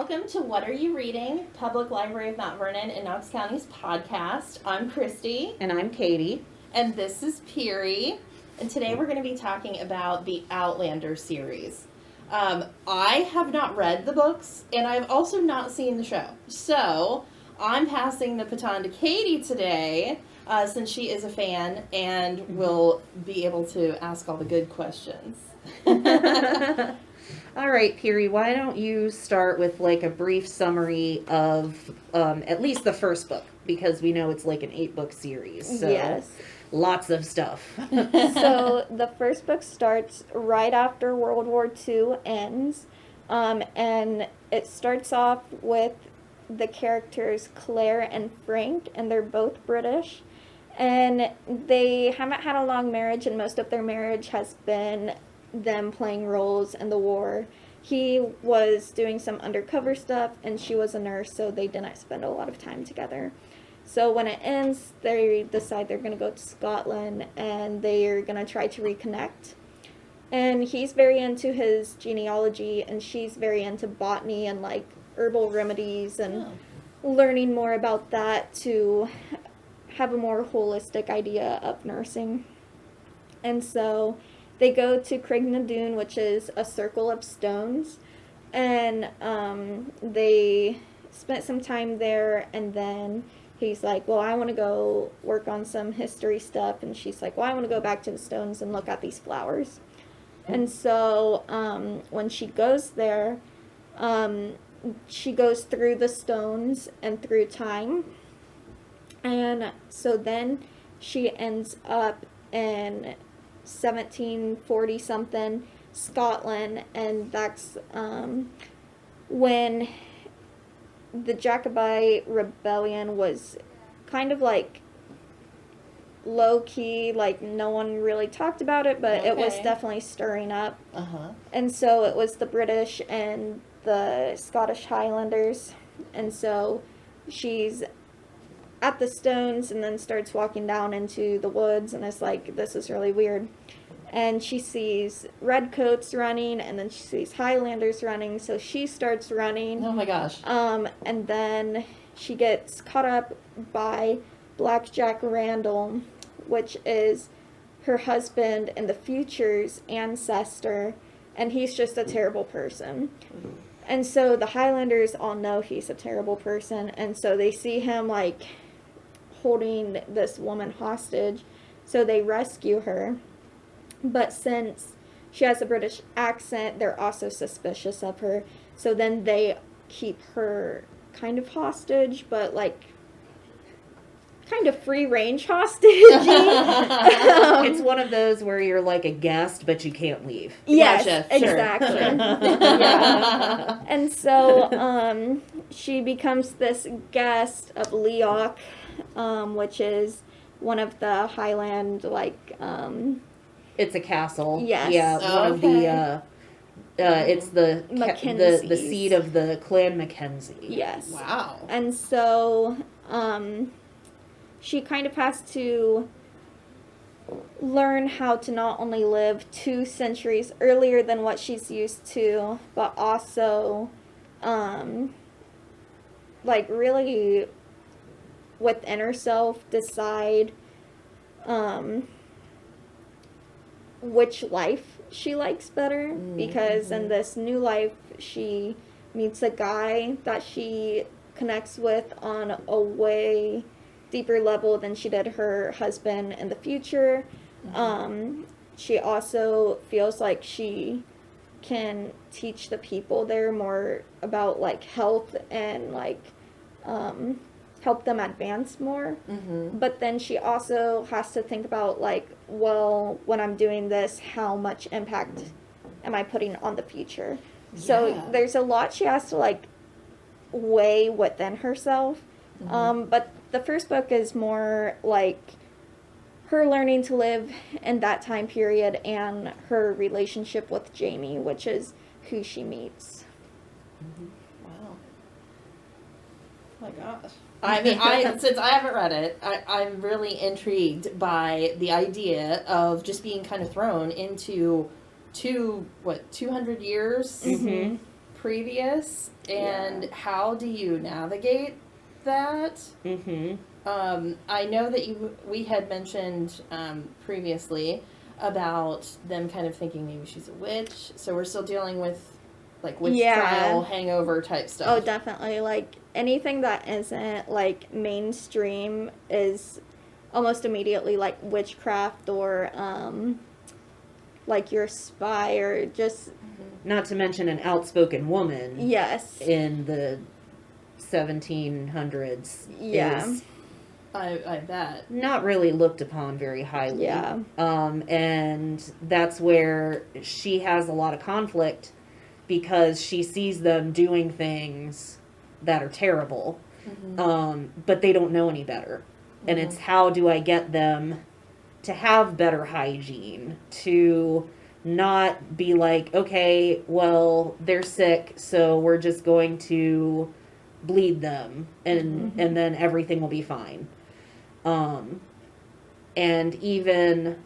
Welcome to What Are You Reading? Public Library of Mount Vernon in Knox County's podcast. I'm Christy. And I'm Katie. And this is Peeri. And today we're going to be talking about the Outlanders series. I have not read the books, and I've also not seen the show. So I'm passing the baton to Katie today, since she is a fan and will be able to ask all the good questions. All right, Peeri, why don't you start with like a brief summary of at least the first book, because we know it's like an 8-book series. So yes. Lots of stuff. So the first book starts right after World War II ends, and it starts off with the characters Claire and Frank, and they're both British, and they haven't had a long marriage, and most of their marriage has been them playing roles in the war. He was doing some undercover stuff, and she was a nurse, so they didn't spend a lot of time together. So when it ends, they decide they're going to go to Scotland, and they're going to try to reconnect. And he's very into his genealogy, and she's very into botany and like herbal remedies and learning more about that to have a more holistic idea of nursing. And so they go to Craignadoon, which is a circle of stones, and they spent some time there, and then he's like, well, I want to go work on some history stuff, and she's like, well, I want to go back to the stones and look at these flowers. And so when she goes there, she goes through the stones and through time, and so then she ends up in 1740 something Scotland, and that's when the Jacobite rebellion was kind of like low key, like no one really talked about it, but it was definitely stirring up. And so it was the British and the Scottish Highlanders, and so she's at the stones and then starts walking down into the woods, and it's like, this is really weird. And she sees redcoats running, and then she sees Highlanders running, so she starts running. Oh my gosh. And then she gets caught up by Black Jack Randall, which is her husband in the future's ancestor, and he's just a terrible person. And so the Highlanders all know he's a terrible person, and so they see him like holding this woman hostage, so they rescue her. But since she has a British accent, they're also suspicious of her, so then they keep her kind of hostage, but like kind of free range hostage. It's one of those where you're like a guest, but you can't leave. Yes, Gotcha, sure. exactly. Yeah. And so she becomes this guest of Leoch, which is one of the Highland, like, It's a castle. Yes. Yeah, one of the it's the seat of the Clan Mackenzie. yes. Wow. And so she kind of has to learn how to not only live 2 centuries earlier than what she's used to, but also like really within herself decide which life she likes better, because in this new life she meets a guy that she connects with on a way deeper level than she did her husband in the future. She also feels like she can teach the people there more about like health and like help them advance more. But then she also has to think about like, well, when I'm doing this, how much impact am I putting on the future? So there's a lot she has to like weigh within herself. But the first book is more like her learning to live in that time period and her relationship with Jamie, which is who she meets. Wow. Oh my gosh. I mean, since I haven't read it, I'm really intrigued by the idea of just being kind of thrown into 200 years previous, and how do you navigate that? Mm-hmm. I know that we had mentioned previously about them kind of thinking maybe she's a witch, so we're still dealing with like witch trial, hangover type stuff. Oh, definitely. Like anything that isn't like mainstream is almost immediately like witchcraft or like you're a spy or just. Not to mention an outspoken woman. Yes. In the 1700s. Yeah. Is I bet. not really looked upon very highly. Yeah. And that's where she has a lot of conflict because she sees them doing things that are terrible. But they don't know any better. And it's how do I get them to have better hygiene, to not be like, okay, well, they're sick, so we're just going to bleed them and then everything will be fine. And even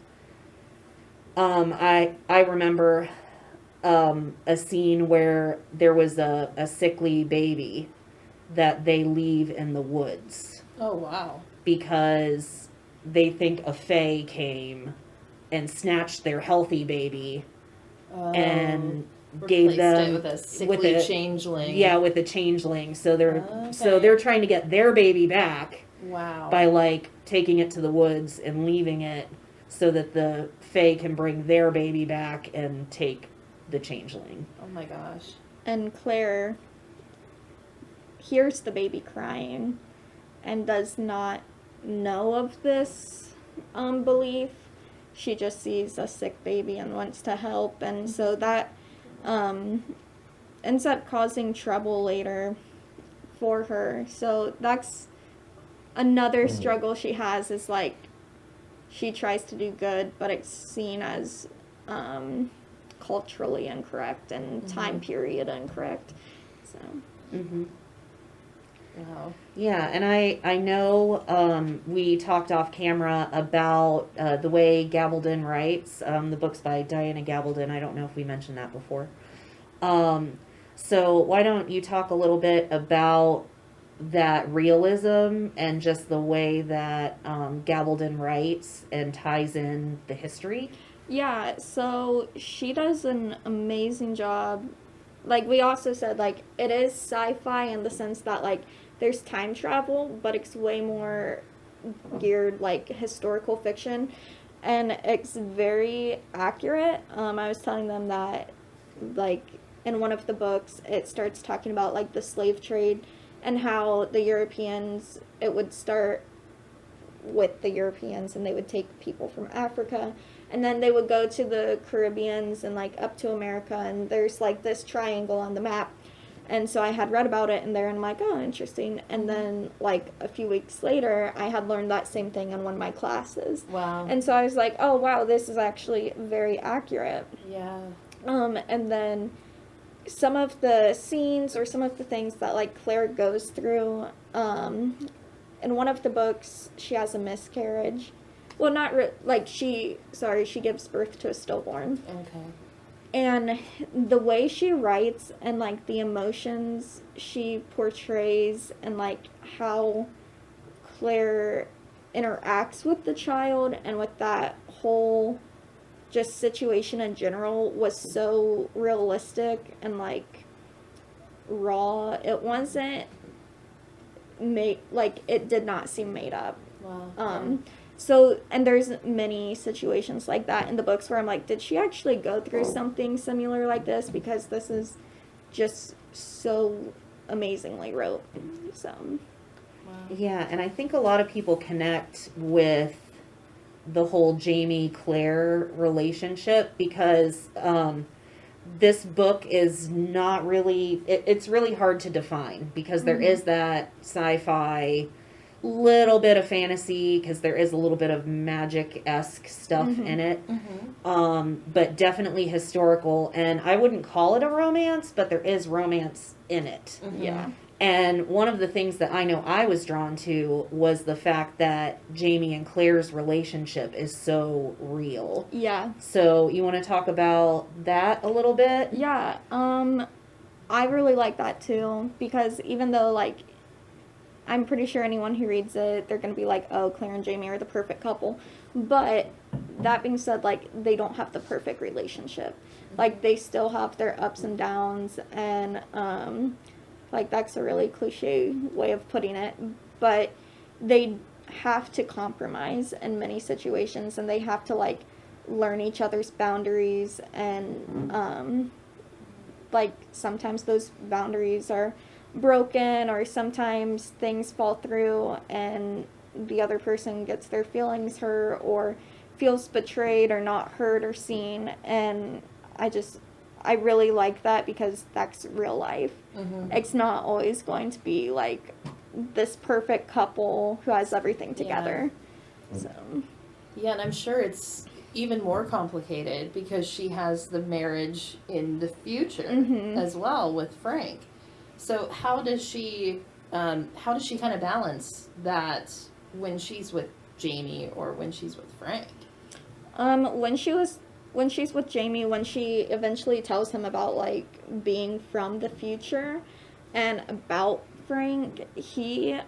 I remember a scene where there was a sickly baby that they leave in the woods. Oh, wow. Because they think a fae came and snatched their healthy baby and gave them it with a sickly changeling. Yeah, with a changeling. So they're trying to get their baby back. Wow. By like taking it to the woods and leaving it so that the fae can bring their baby back and take the changeling. Oh my gosh. And Claire hears the baby crying and does not know of this belief. She just sees a sick baby and wants to help, and so that ends up causing trouble later for her. So that's another struggle she has, is like she tries to do good, but it's seen as culturally incorrect and time period incorrect. So. Wow. Yeah, and I know we talked off camera about the way Gabaldon writes. The book's by Diana Gabaldon. I don't know if we mentioned that before. So why don't you talk a little bit about that realism and just the way that Gabaldon writes and ties in the history? Yeah, so she does an amazing job. Like we also said, like it is sci-fi in the sense that like there's time travel, but it's way more geared like historical fiction, and it's very accurate. I was telling them that like in one of the books it starts talking about like the slave trade and how the Europeans, it would start with the Europeans and they would take people from Africa and then they would go to the Caribbeans and like up to America, and there's like this triangle on the map. And so I had read about it in there and I'm like, oh, interesting. And then like a few weeks later, I had learned that same thing in one of my classes. Wow. And so I was like, oh, wow, this is actually very accurate. Yeah. And then some of the scenes or some of the things that like Claire goes through, in one of the books, she has a miscarriage. Well, not she gives birth to a stillborn. Okay. And the way she writes and like the emotions she portrays and like how Claire interacts with the child and with that whole just situation in general was so realistic and like raw. It wasn't made, like it did not seem made up. Wow. So, and there's many situations like that in the books where I'm like, did she actually go through something similar like this? Because this is just so amazingly wrote. So. Wow. Yeah, and I think a lot of people connect with the whole Jamie-Claire relationship because this book is not really, it's really hard to define because there is that sci-fi, little bit of fantasy because there is a little bit of magic-esque stuff in it, but definitely historical, and I wouldn't call it a romance, but there is romance in it. Yeah. And one of the things that I know I was drawn to was the fact that Jamie and Claire's relationship is so real. Yeah. So you want to talk about that a little bit? Yeah. I really like that too, because even though, like, I'm pretty sure anyone who reads it, they're going to be like, oh, Claire and Jamie are the perfect couple. But that being said, like, they don't have the perfect relationship. Like, they still have their ups and downs, and, like, that's a really cliche way of putting it. But they have to compromise in many situations, and they have to, like, learn each other's boundaries, and, like, sometimes those boundaries are broken, or sometimes things fall through and the other person gets their feelings hurt or feels betrayed or not heard or seen. And I really like that, because that's real life. It's not always going to be like this perfect couple who has everything together. So yeah, and I'm sure it's even more complicated because she has the marriage in the future as well with Frank. So how does she kind of balance that when she's with Jamie or when she's with Frank? When she's with Jamie, when she eventually tells him about, like, being from the future and about Frank, he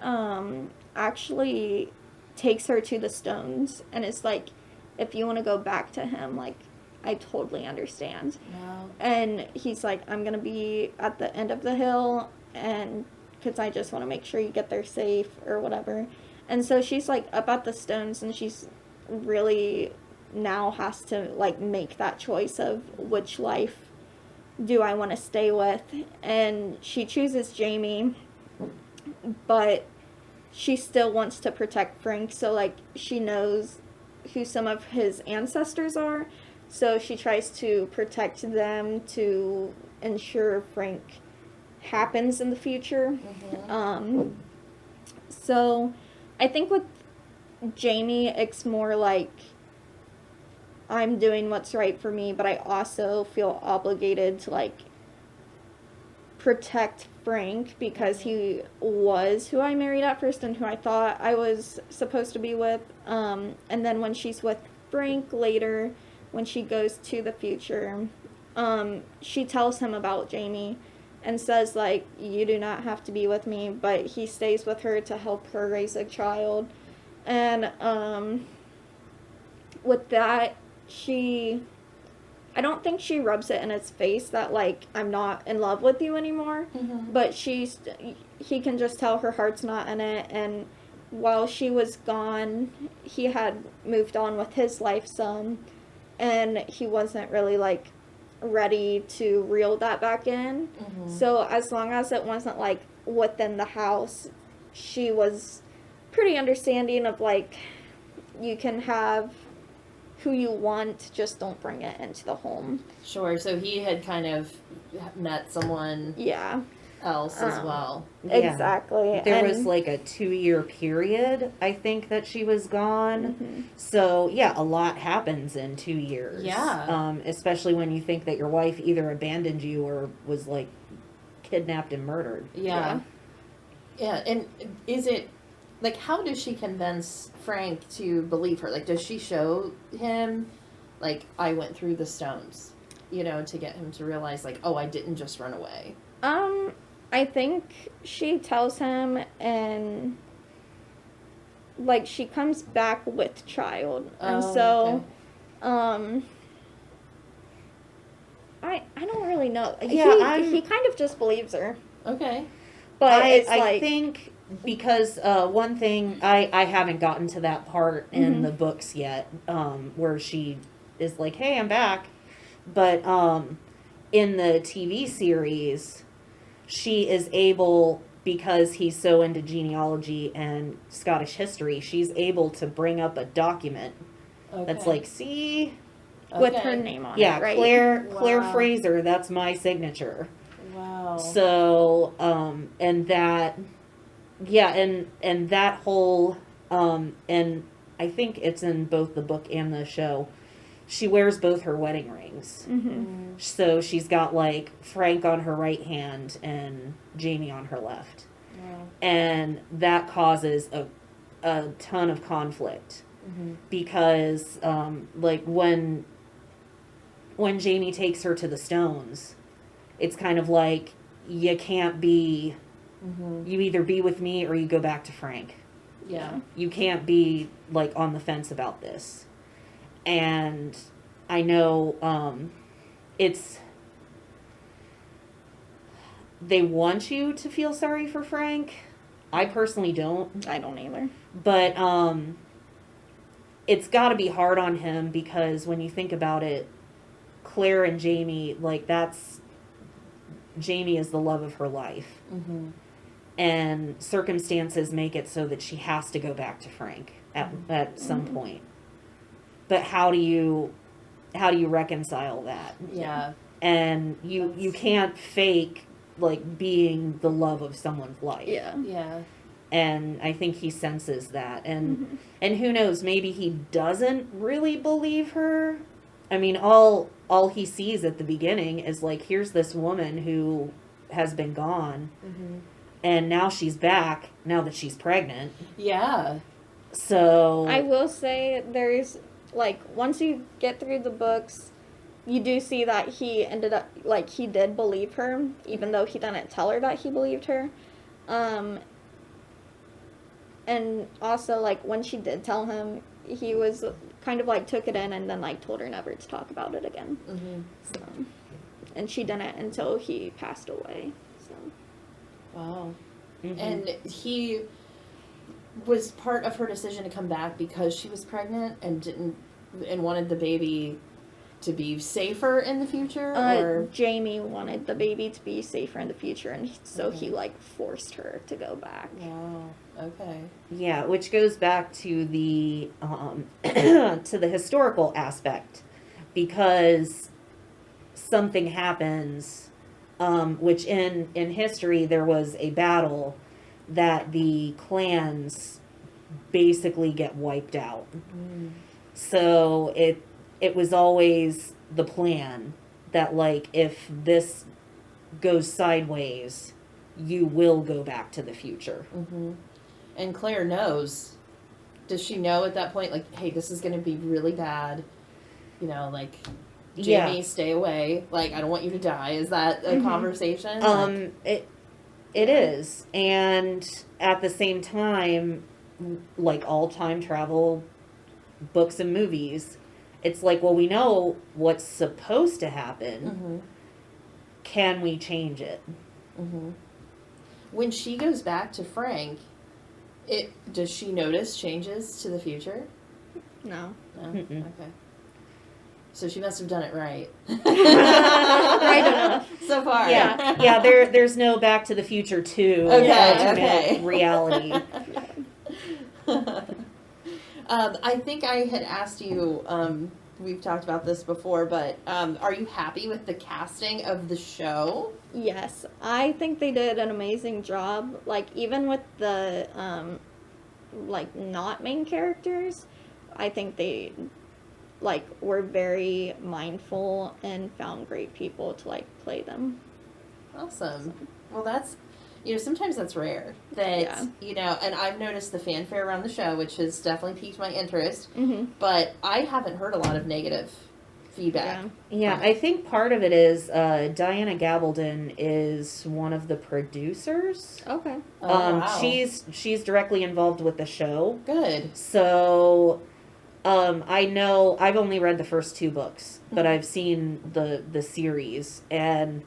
actually takes her to the stones and is like, if you want to go back to him, like, I totally understand. Wow. And he's like, I'm going to be at the end of the hill, and because I just want to make sure you get there safe or whatever. And so she's, like, up at the stones, and she's really now has to, like, make that choice of which life do I want to stay with. And she chooses Jamie, but she still wants to protect Frank. So, like, she knows who some of his ancestors are. So she tries to protect them to ensure Frank happens in the future. So I think with Jamie, it's more like, I'm doing what's right for me, but I also feel obligated to, like, protect Frank, because he was who I married at first and who I thought I was supposed to be with. And then when she's with Frank later, when she goes to the future, she tells him about Jamie and says, like, you do not have to be with me, but he stays with her to help her raise a child. And with that, I don't think she rubs it in his face that, like, I'm not in love with you anymore, but he can just tell her heart's not in it. And while she was gone, he had moved on with his life some, and he wasn't really, like, ready to reel that back in. So as long as it wasn't, like, within the house, she was pretty understanding of, like, you can have who you want, just don't bring it into the home. Sure. So he had kind of met someone else as well. Yeah. Exactly. There was like a 2-year period, I think, that she was gone. So yeah, a lot happens in 2 years. Yeah. Especially when you think that your wife either abandoned you or was, like, kidnapped and murdered. Yeah. And is it, like, how does she convince Frank to believe her? Like, does she show him, like, I went through the stones, to get him to realize, like, oh, I didn't just run away? I think she tells him, and, like, she comes back with child. And so, okay. I don't really know. Yeah, he kind of just believes her. Okay. But I think, because one thing, I haven't gotten to that part in the books yet, where she is like, hey, I'm back. But in the TV series, she is able, because he's so into genealogy and Scottish history, she's able to bring up a document that's like, see, with her name on it, right? Claire Fraser, that's my signature. Wow. So, and that, and that whole, and I think it's in both the book and the show, she wears both her wedding rings. So she's got, like, Frank on her right hand and Jamie on her left. Wow. And that causes a ton of conflict. Because, like, when Jamie takes her to the stones, it's kind of like, you can't be, Mm-hmm. you either be with me or you go back to Frank. Yeah. You can't be, like, on the fence about this. And I know, they want you to feel sorry for Frank. I personally don't. I don't either. But, it's gotta be hard on him because when you think about it, Claire and Jamie, like, Jamie is the love of her life. Mm-hmm. And circumstances make it so that she has to go back to Frank at some point. But how do you reconcile that? Yeah. And you can't fake, like, being the love of someone's life. Yeah. Yeah. And I think he senses that. And who knows, maybe he doesn't really believe her. I mean, all he sees at the beginning is, like, here's this woman who has been gone. Mm-hmm. And now she's back, now that she's pregnant. Yeah. So... I will say there's, like, once you get through the books, you do see that he ended up, like, he did believe her, even though he didn't tell her that he believed her. And also, like, when she did tell him, he was kind of, like, took it in and then, like, told her never to talk about it again. Mm-hmm. So, and she didn't until he passed away, so. Wow. Mhm. And he was part of her decision to come back because she was pregnant and wanted the baby to be safer in the future, or Jamie wanted the baby to be safer in the future, and so Okay. he, like, forced her to go back. wow. Okay. Yeah, which goes back to the to the historical aspect, because something happens, which in history there was a battle that the clans basically get wiped out. Mm. So it was always the plan that, like, if this goes sideways, you will go back to the future. Mm-hmm. And Claire knows. Does she know at that point, like, hey, this is going to be really bad? You know, like, Jamie, Yeah. stay away. Like, I don't want you to die. Is that a conversation? It is, and at the same time, like all time travel books and movies, it's like, well, we know what's supposed to happen. Mm-hmm. Can we change it? Mm-hmm. When she goes back to Frank, does she notice changes to the future? No. No? Mm-mm. Okay. So she must have done it right. Right enough. So far. Yeah. There's no Back to the Future 2 Okay, alternate okay. reality. I think I had asked you, we've talked about this before, but are you happy with the casting of the show? Yes, I think they did an amazing job. Like, even with the, like, not main characters, I think they, like, were very mindful and found great people to, like, play them. Awesome. Well, that's, sometimes that's rare. That, Yeah. And I've noticed the fanfare around the show, which has definitely piqued my interest, Mm-hmm. but I haven't heard a lot of negative feedback. Yeah, I think part of it is Diana Gabaldon is one of the producers. Okay. Oh, wow. She's directly involved with the show. Good. So I know I've only read the first 2 books, but I've seen the series, and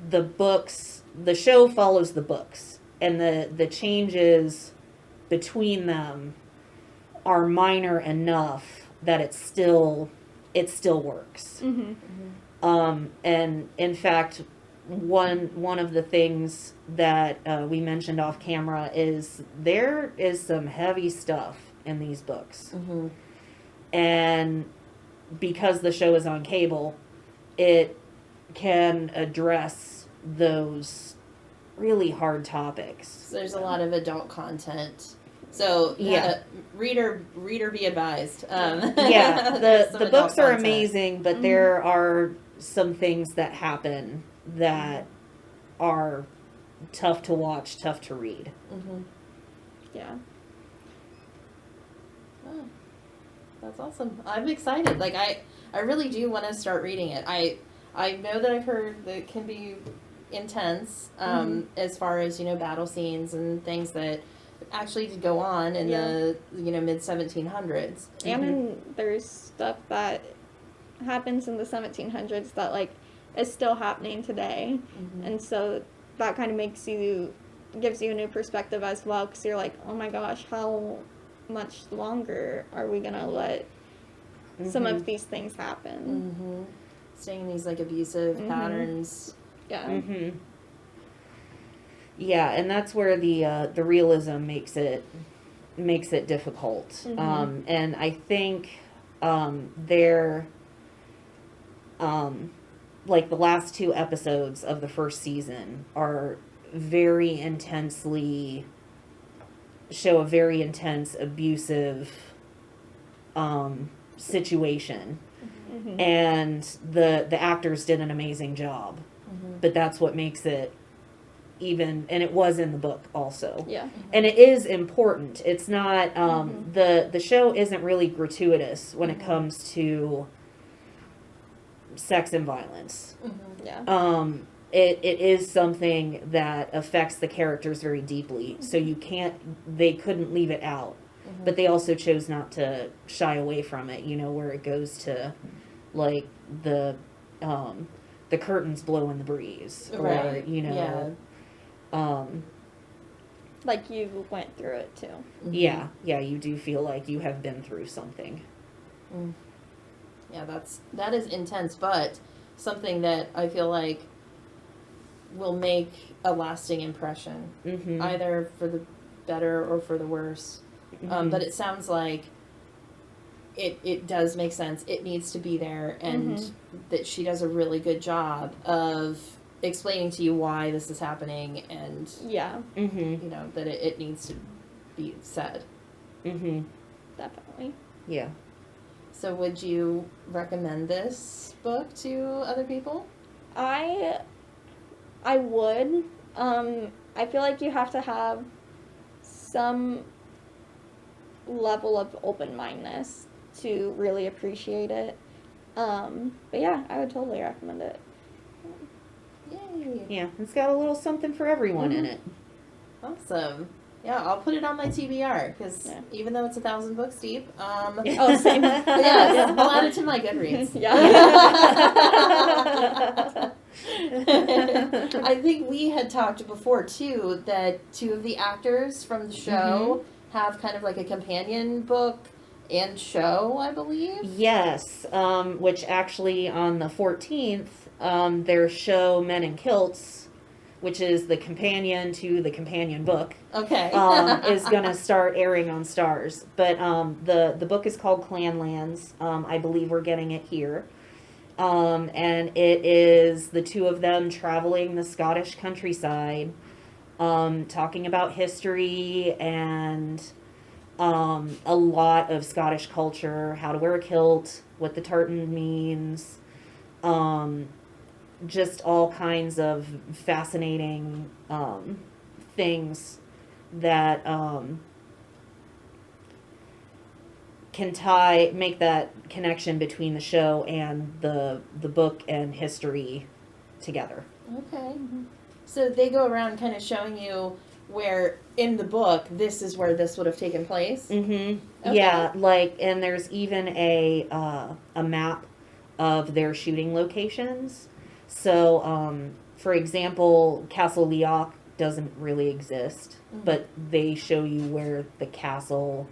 the show follows the books, and the changes between them are minor enough that it still works. Mm-hmm. And in fact, one of the things that we mentioned off camera is there is some heavy stuff in these books. Mm-hmm. And because the show is on cable, it can address those really hard topics. So there's a lot of adult content. So Yeah. Reader be advised. Yeah, Some the adult books are content. amazing, but there are some things that happen that are tough to watch, tough to read. Mm-hmm. Yeah. Oh, that's awesome. I'm excited. Like I really do want to start reading it. I know that I've heard that it can be intense, as far as, battle scenes and things that actually did go on in the, mid 1700s. And there's stuff that happens in the 1700s that, like, is still happening today. And so that kind of gives you a new perspective as well, because you're like, oh my gosh, how much longer are we going to let some of these things happen? Staying in these, like, abusive patterns. Yeah. Yeah, and that's where the realism makes it difficult. And I think they're like the last 2 episodes of the first season are very intensely show a very intense abusive situation. And the actors did an amazing job. But that's what makes it even, and it was in the book also. Yeah. And it is important. It's not the show isn't really gratuitous when it comes to sex and violence. Yeah. It is something that affects the characters very deeply. So they couldn't leave it out. But they also chose not to shy away from it, where it goes to like the curtains blow in the breeze, or Right. Like you went through it too. Yeah, you do feel like you have been through something. Yeah, that is intense, but something that I feel like will make a lasting impression, either for the better or for the worse. But it sounds like it does make sense. It needs to be there, and that she does a really good job of explaining to you why this is happening, and Yeah. That it needs to be said. Definitely. Yeah. So would you recommend this book to other people? I would. I feel like you have to have some level of open-mindedness to really appreciate it. But yeah, I would totally recommend it. Yay. Yeah, it's got a little something for everyone in it. Awesome. Yeah, I'll put it on my TBR, because even though it's 1,000 books deep, Oh, same. yes, I'll add it to my Goodreads. Yeah. I think we had talked before too that 2 of the actors from the show have kind of like a companion book and show, I believe. Yes, which actually on the 14th, their show Men in Kilts, which is the companion to the companion book, Okay. is going to start airing on Stars. But the book is called Clanlands. I believe we're getting it here. And it is the 2 of them traveling the Scottish countryside, talking about history and a lot of Scottish culture, how to wear a kilt, what the tartan means, just all kinds of fascinating things that can make that connection between the show and the book and history together. Okay. So they go around kind of showing you where in the book this is where this would have taken place. Okay. Yeah, and there's even a map of their shooting locations. So, for example, Castle Leoch doesn't really exist, but they show you where the castle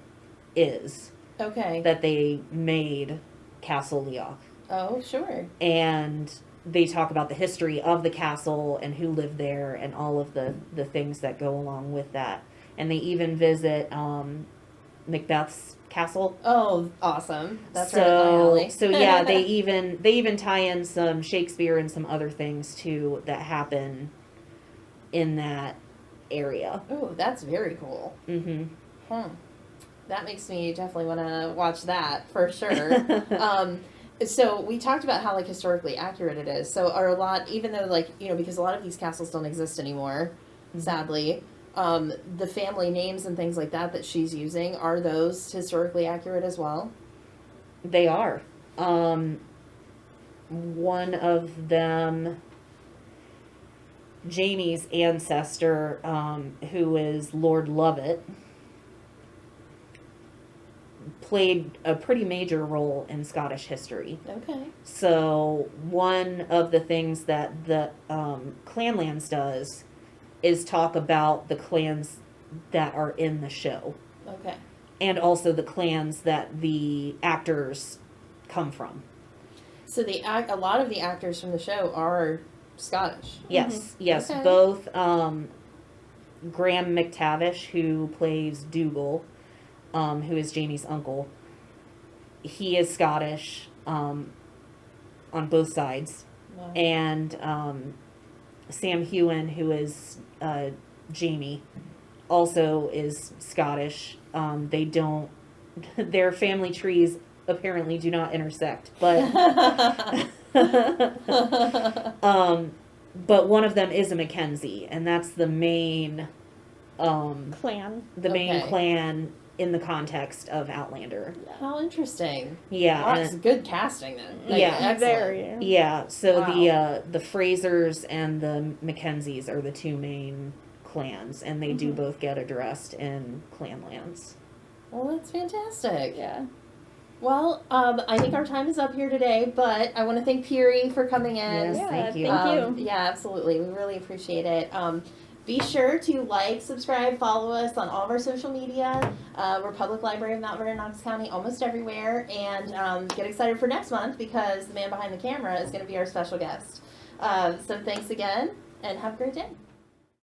is. Okay. That they made Castle Leoch. Oh, sure. And they talk about the history of the castle and who lived there and all of the things that go along with that. And they even visit Macbeth's castle. Oh, awesome. That's right up my alley. So yeah, they even tie in some Shakespeare and some other things too that happen in that area. Oh, that's very cool. That makes me definitely want to watch that for sure. So we talked about how like historically accurate it is. So are a lot, even though like, because a lot of these castles don't exist anymore, sadly, the family names and things like that she's using, are those historically accurate as well? They are. One of them, Jamie's ancestor, who is Lord Lovett, played a pretty major role in Scottish history. Okay. So one of the things that the Clanlands does is talk about the clans that are in the show, Okay. and also the clans that the actors come from. So a lot of the actors from the show are Scottish. Yes, yes, Okay. both Graham McTavish, who plays Dougal, who is Jamie's uncle. He is Scottish on both sides. Wow. And Sam Hewen, who is Jamie, also is Scottish. They don't, their family trees apparently do not intersect, but but one of them is a Mackenzie, and that's the main Clan. main Okay. clan in the context of Outlander. How interesting. Yeah, Wow, and- it's good casting then. Like, Yeah. excellent. Very. yeah. So Wow. the Frasers and the Mackenzies are the two main clans, and they do Mhm. both get addressed in Clanlands. Well, that's fantastic. Yeah. Well, I think our time is up here today, but I want to thank Peeri for coming in. Yes, Yeah, thank you. thank you. Yeah, absolutely. We really appreciate it. Be sure to like, subscribe, follow us on all of our social media. We're Public Library of Mount Vernon, Knox County, almost everywhere. And get excited for next month because the man behind the camera is going to be our special guest. So thanks again, and have a great day.